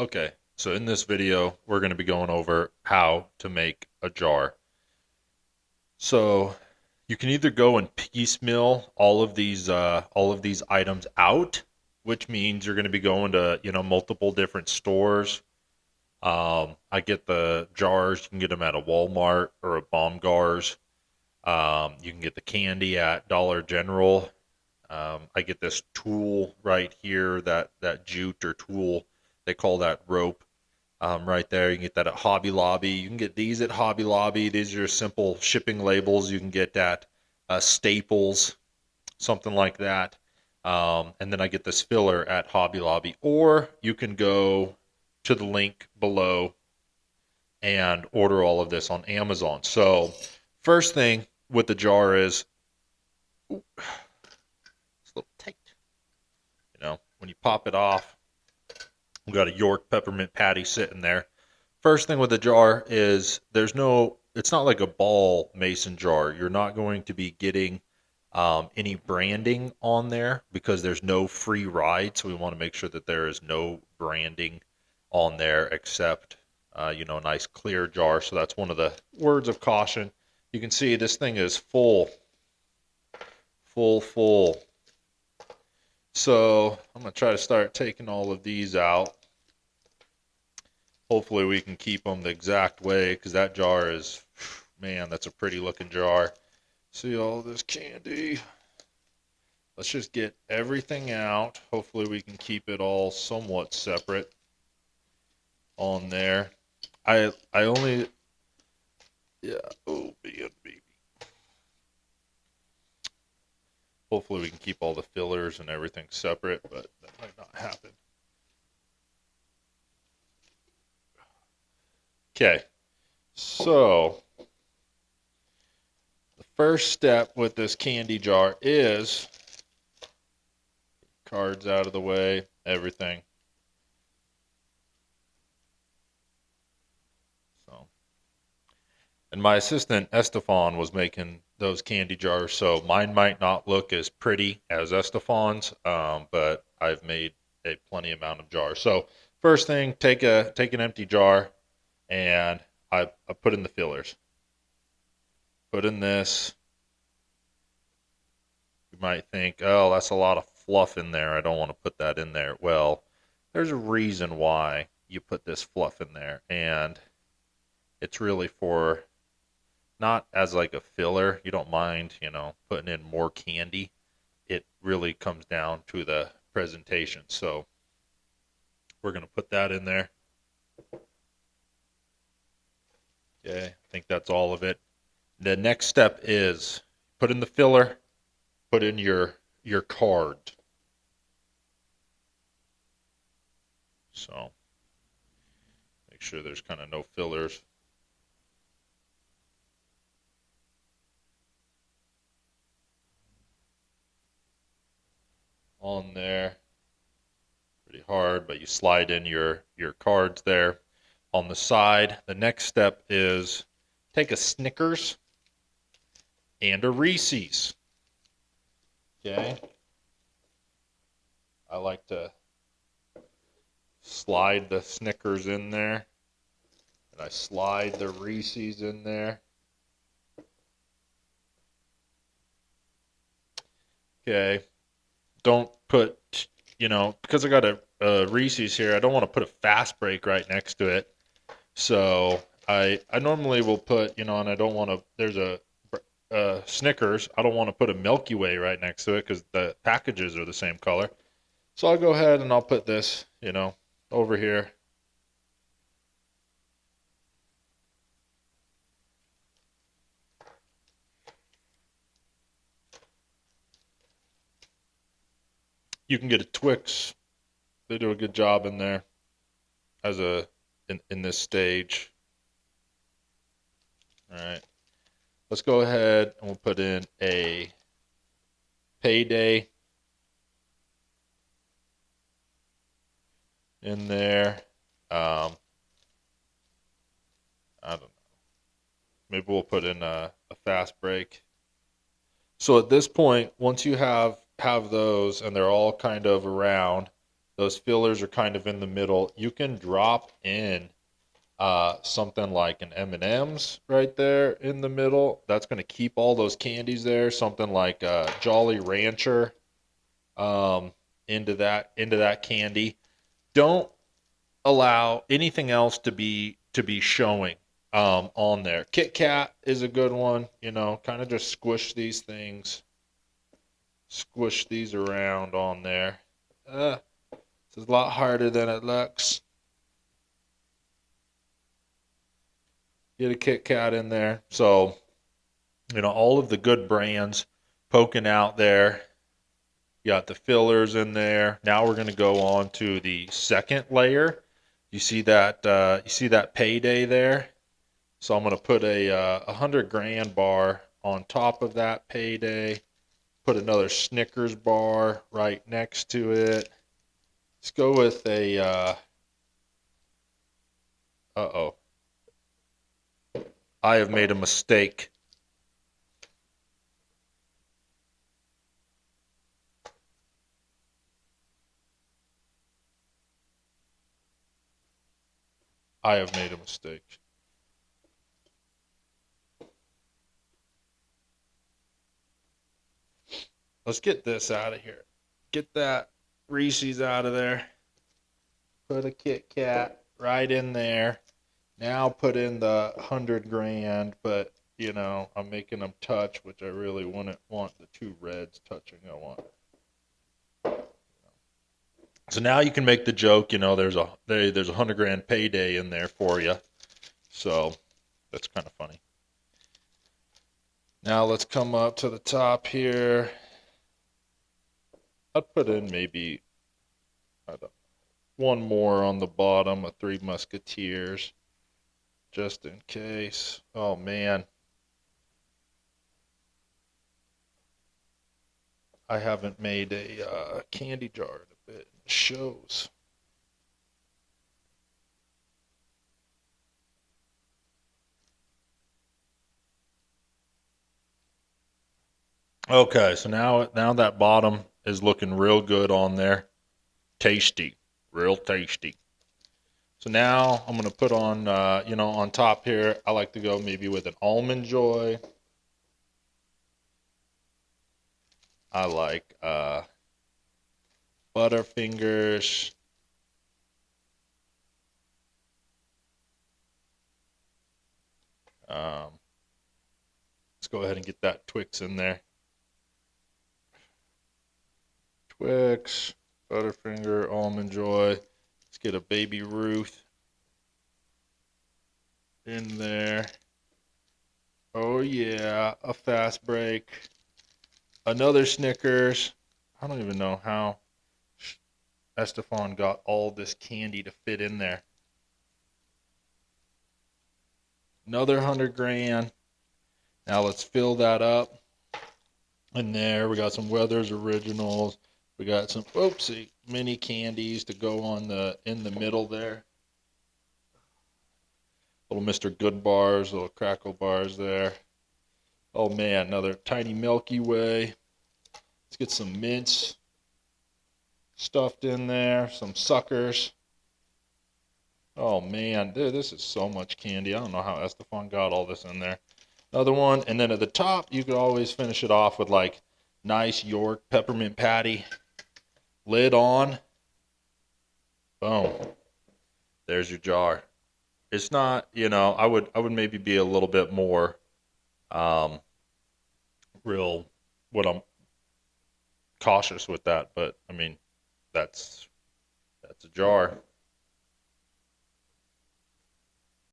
Okay, so in this video, we're going to be going over how to make a jar. So you can either go and piecemeal all of these items out, which means you're going to be going to multiple different stores. I get the jars. You can get them at a Walmart or a Baumgars. You can get the candy at Dollar General. I get this tool right here, that jute or tool. They call that rope. Right there. You can get that at Hobby Lobby. You can get these at Hobby Lobby. These are simple shipping labels. You can get at Staples, something like that. And then I get this filler at Hobby Lobby. Or you can go to the link below and order all of this on Amazon. So, first thing with the jar is, ooh, it's a little tight. When you pop it off, we've got a York peppermint patty sitting there. First thing with the jar is it's not like a ball mason jar. You're not going to be getting any branding on there because there's no free ride. So we want to make sure that there is no branding on there except, a nice clear jar. So that's one of the words of caution. You can see this thing is full, full, full. So I'm going to try to start taking all of these out. Hopefully we can keep them the exact way because that jar is, man, that's a pretty looking jar. See all this candy. Let's just get everything out. Hopefully we can keep it all somewhat separate on there. I only, yeah, oh man, baby. Hopefully we can keep all the fillers and everything separate, but that might not happen. Okay, so the first step with this candy jar is cards out of the way, everything. So, and my assistant Estefan was making those candy jars, so mine might not look as pretty as Estefan's, but I've made a plenty amount of jars. So first thing, take an empty jar, and I put in the fillers. Put in this. You might think, oh, that's a lot of fluff in there. I don't want to put that in there. Well, there's a reason why you put this fluff in there, and it's really for not as like a filler. You don't mind, putting in more candy. It really comes down to the presentation. So we're going to put that in there. Okay, I think that's all of it. The next step is put in the filler, put in your card. So make sure there's kind of no fillers. On there. Pretty hard, but you slide in your cards there. On the side, the next step is take a Snickers and a Reese's. Okay. I like to slide the Snickers in there, and I slide the Reese's in there. Okay. Don't put, because I got a Reese's here, I don't want to put a fast break right next to it. So I normally will put, and I don't want to, there's a Snickers. I don't want to put a Milky Way right next to it because the packages are the same color. So I'll go ahead and I'll put this, over here. You can get a Twix. They do a good job in there as in this stage. All right. Let's go ahead and we'll put in a Payday in there. I don't know. Maybe we'll put in a fast break. So at this point, once you have those and they're all kind of around, Those fillers are kind of in the middle. You can drop in something like an M&M's right there in the middle. That's going to keep all those candies there. Something like Jolly Rancher into that candy. Don't allow anything else to be showing on there. Kit Kat is a good one. Kind of just squish these around on there. It's a lot harder than it looks. Get a Kit Kat in there. So, all of the good brands poking out there. You got the fillers in there. Now we're going to go on to the second layer. You see that? You see that payday there? So I'm going to put a 100 grand bar on top of that payday. Put another Snickers bar right next to it. Let's go with a. Uh-oh. I have made a mistake. I have made a mistake. Let's get this out of here. Get that Reese's out of there. Put a Kit Kat right in there. Now put in the 100 grand, but I'm making them touch, which I really wouldn't want the two reds touching. I want. So now you can make the joke. There's a 100 grand payday in there for you. So that's kind of funny. Now let's come up to the top here. I'd put in maybe one more on the bottom of Three Musketeers, just in case. Oh man, I haven't made a candy jar in a bit. It shows. Okay, so now that bottom is looking real good on there. Tasty, real tasty. So now I'm gonna put on, on top here. I like to go maybe with an Almond Joy. I like Butterfingers. Let's go ahead and get that Twix in there. Twix, Butterfinger, Almond Joy. Let's get a Baby Ruth in there. Oh yeah, a Fast Break. Another Snickers. I don't even know how Estefan got all this candy to fit in there. Another 100 grand. Now let's fill that up. And there we got some Weathers Originals. We got some mini candies to go on in the middle there. Little Mr. Goodbars, little crackle bars there. Oh man, another tiny Milky Way. Let's get some mints stuffed in there, some suckers. Oh man, dude, this is so much candy. I don't know how Estefan got all this in there. Another one, and then at the top, you could always finish it off with like nice York peppermint patty. Lid on. Boom. There's your jar. It's not, I would maybe be a little bit more um real what I'm cautious with that, but I mean that's a jar.